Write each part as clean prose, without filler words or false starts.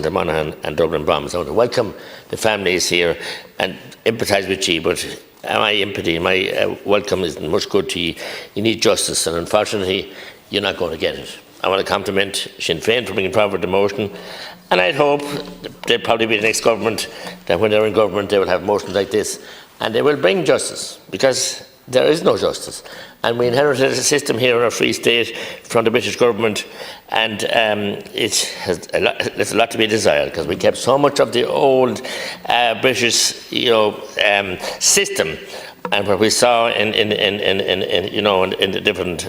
the Monaghan and Dublin bombs. I want to welcome the families here and empathise with you, but my empathy, my welcome isn't much good to you. You need justice, and unfortunately, you're not going to get it. I want to compliment Sinn Féin for bringing forward the motion, and I'd hope they'll probably be the next government, that when they're in government, they will have motions like this, and they will bring justice, because there is no justice. And we inherited a system here in our free state from the British government, and there's a lot to be desired, because we kept so much of the old British, system, and what we saw in the different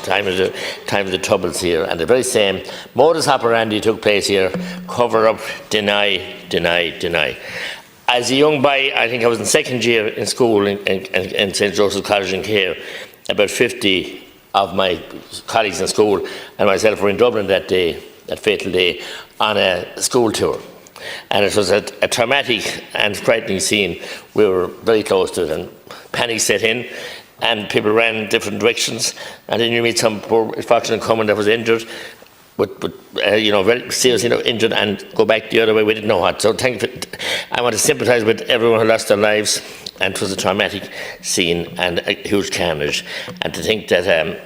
time of the troubles here, and the very same modus operandi took place here: cover up, deny, deny, deny. As a young boy, I think I was in second year in school in St. Joseph's College in Care. About 50 of my colleagues in school and myself were in Dublin that day, that fatal day, on a school tour. And it was a traumatic and frightening scene. We were very close to it, and panic set in, and people ran different directions. And then you meet some poor, fortunate woman that was injured, but very seriously injured, and go back the other way. We didn't know what. So I want to sympathise with everyone who lost their lives, and it was a traumatic scene and a huge carnage. And to think that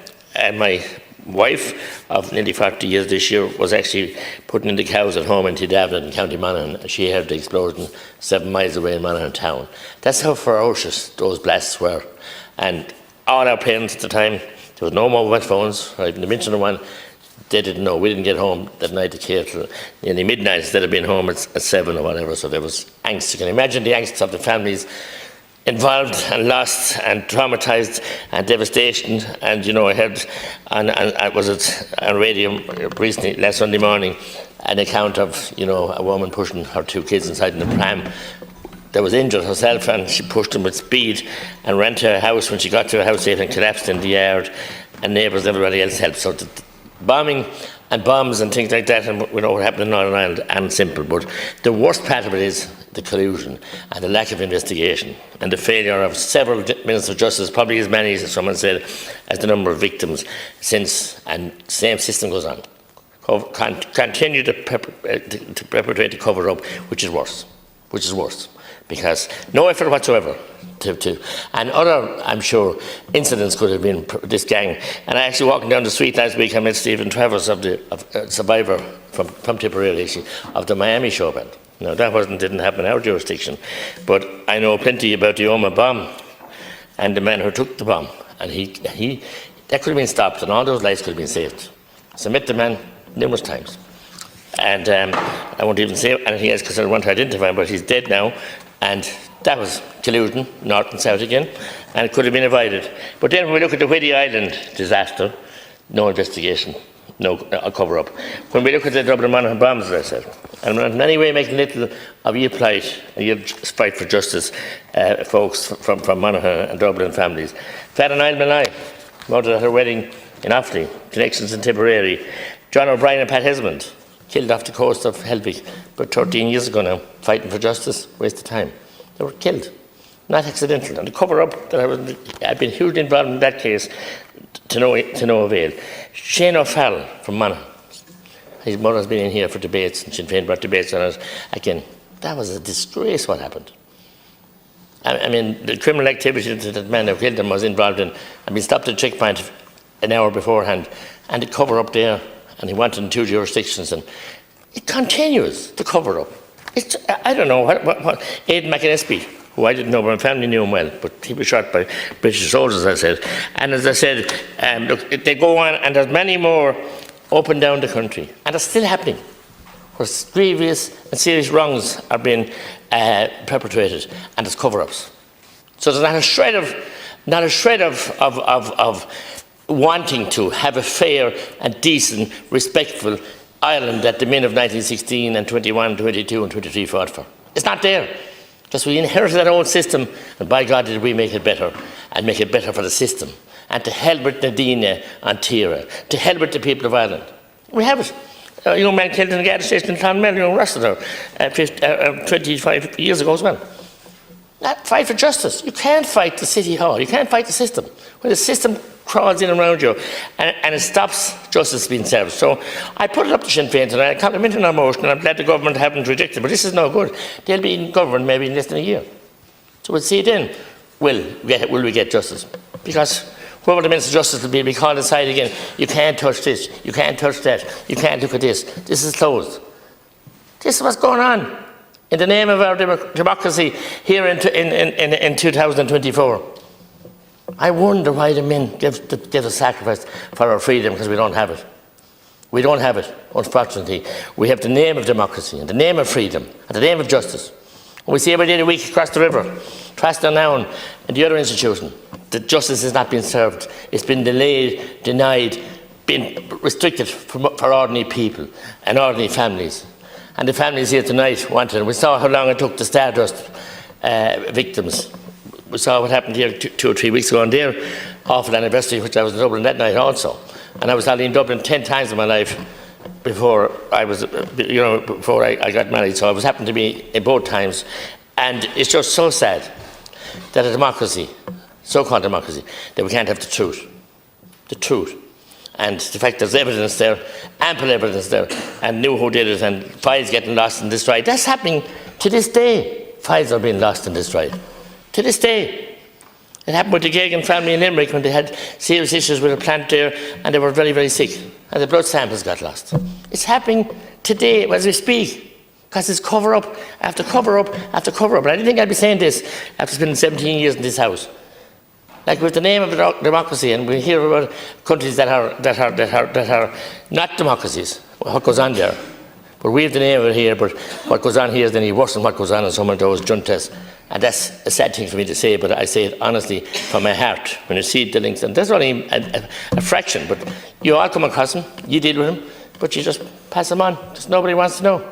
my wife of nearly 40 years this year was actually putting in the cows at home in Dublin in County Monaghan, and she heard the explosion 7 miles away in Monaghan town. That's how ferocious those blasts were. And all our parents at the time, there was no mobile phones, or even the mention of one. They didn't know. We didn't get home that night to care till nearly midnight instead of being home at 7 or whatever. So there was angst. You can imagine the angst of the families involved and lost and traumatised and devastation. And I heard on radio recently, last Sunday morning, an account of a woman pushing her 2 kids inside in the pram that was injured herself, and she pushed them with speed and ran to her house. When she got to her house, they collapsed in the yard, and neighbours and everybody else helped. So bombing and bombs and things like that, and we know what happened in Northern Ireland, and simple. But the worst part of it is the collusion and the lack of investigation and the failure of several ministers of justice, probably as many as someone said, as the number of victims since, and the same system goes on. Continue to perpetrate the cover up, which is worse, because no effort whatsoever and other, I'm sure, incidents could have been this gang. And I actually, walking down the street last week, I met Stephen Travers, a survivor from Tipperary, actually, of the Miami show band. Now, that didn't happen in our jurisdiction, but I know plenty about the 𝐒𝐢𝐬 bomb and the man who took the bomb, and that could have been stopped, and all those lives could have been saved. So I met the man numerous times, and I won't even say anything else because I don't want to identify him, but he's dead now. And that was collusion, north and south again, and it could have been avoided. But then when we look at the Whiddy Island disaster, no investigation, no cover-up. When we look at the Dublin and Monaghan bombs, as I said, and I'm in any way making little of your plight and your fight for justice, folks from Monaghan and Dublin families. Father Niall Molloy, murdered at her wedding in Offaly, connections in Tipperary. John O'Brien and Pat Esmonde, killed off the coast of Helvick about 13 years ago now, fighting for justice, waste of time. They were killed, not accidental. And the cover-up that I've been hugely involved in that case to no avail. Shane O'Farrell from Monaghan, his mother's been in here for debates, and Sinn Féin brought debates on it. Again, that was a disgrace what happened. I mean, the criminal activity that that man who killed him was involved in had been stopped at a checkpoint an hour beforehand, and the cover-up there, and he wanted in 2 jurisdictions, and it continues, the cover-up. I don't know what 𝐒𝐢𝐬𝐴 McInnesby, who I didn't know, but my family knew him well, but he was shot by British soldiers, as I said. And as I said, look, they go on, and there's many more up and down the country, and it's still happening, where grievous and serious wrongs are being perpetrated, and it's cover-ups. So there's not a shred of wanting to have a fair and decent, respectful Ireland that the men of 1916 and 21, 22 and 23 fought for. It's not there. Because we inherited that old system, and by God did we make it better, and make it better for the system. And to hell with Nadine and Tira, to hell with the people of Ireland. We have it. A young man killed in the Garda station in Clonmel, Rossiter, 25 years ago as well. Fight for justice. You can't fight the city hall. You can't fight the system. When the system crawls in around you, and it stops justice being served. So I put it up to Sinn Féin and I complimented our motion, and I'm glad the government haven't rejected it, but this is no good. They'll be in government maybe in less than a year. So we'll see then, will we get justice? Because whoever the Minister of Justice will be called aside again. You can't touch this, you can't touch that, you can't look at this. This is closed. This is what's going on in the name of our democracy here in 2024. I wonder why the men give the sacrifice for our freedom, because we don't have it. We don't have it, unfortunately. We have the name of democracy, and the name of freedom, and the name of justice. And we see every day of the week across the river, Trasna now and the other institution, that justice has not been served. It's been delayed, denied, been restricted for ordinary people and ordinary families. And the families here tonight wanted it. We saw how long it took the Stardust victims. We saw what happened here 2 or 3 weeks ago on their awful anniversary, which I was in Dublin that night also. And I was only in Dublin 10 times in my life before I was, before I got married. So I was happened to be in both times. And it's just so sad that a democracy, so-called democracy, that we can't have the truth. The truth. And the fact there's evidence there, ample evidence there, and knew who did it, and files getting lost and destroyed. That's happening to this day. Files are being lost and destroyed. To this day. It happened with the 𝐥𝐸 family in Limerick when they had serious issues with a plant there, and they were very, very sick. And the blood samples got lost. It's happening today as we speak. Because it's cover-up after cover-up after cover-up. And I didn't think I'd be saying this after spending 17 years in this house. Like, with the name of democracy, and we hear about countries that are not democracies, what goes on there. But we have the name of it here, but what goes on here is then worse than what goes on in some of those juntas. And that's a sad thing for me to say, but I say it honestly from my heart. When you see the links, and there's only a fraction, but you all come across them, you deal with them, but you just pass them on, because nobody wants to know.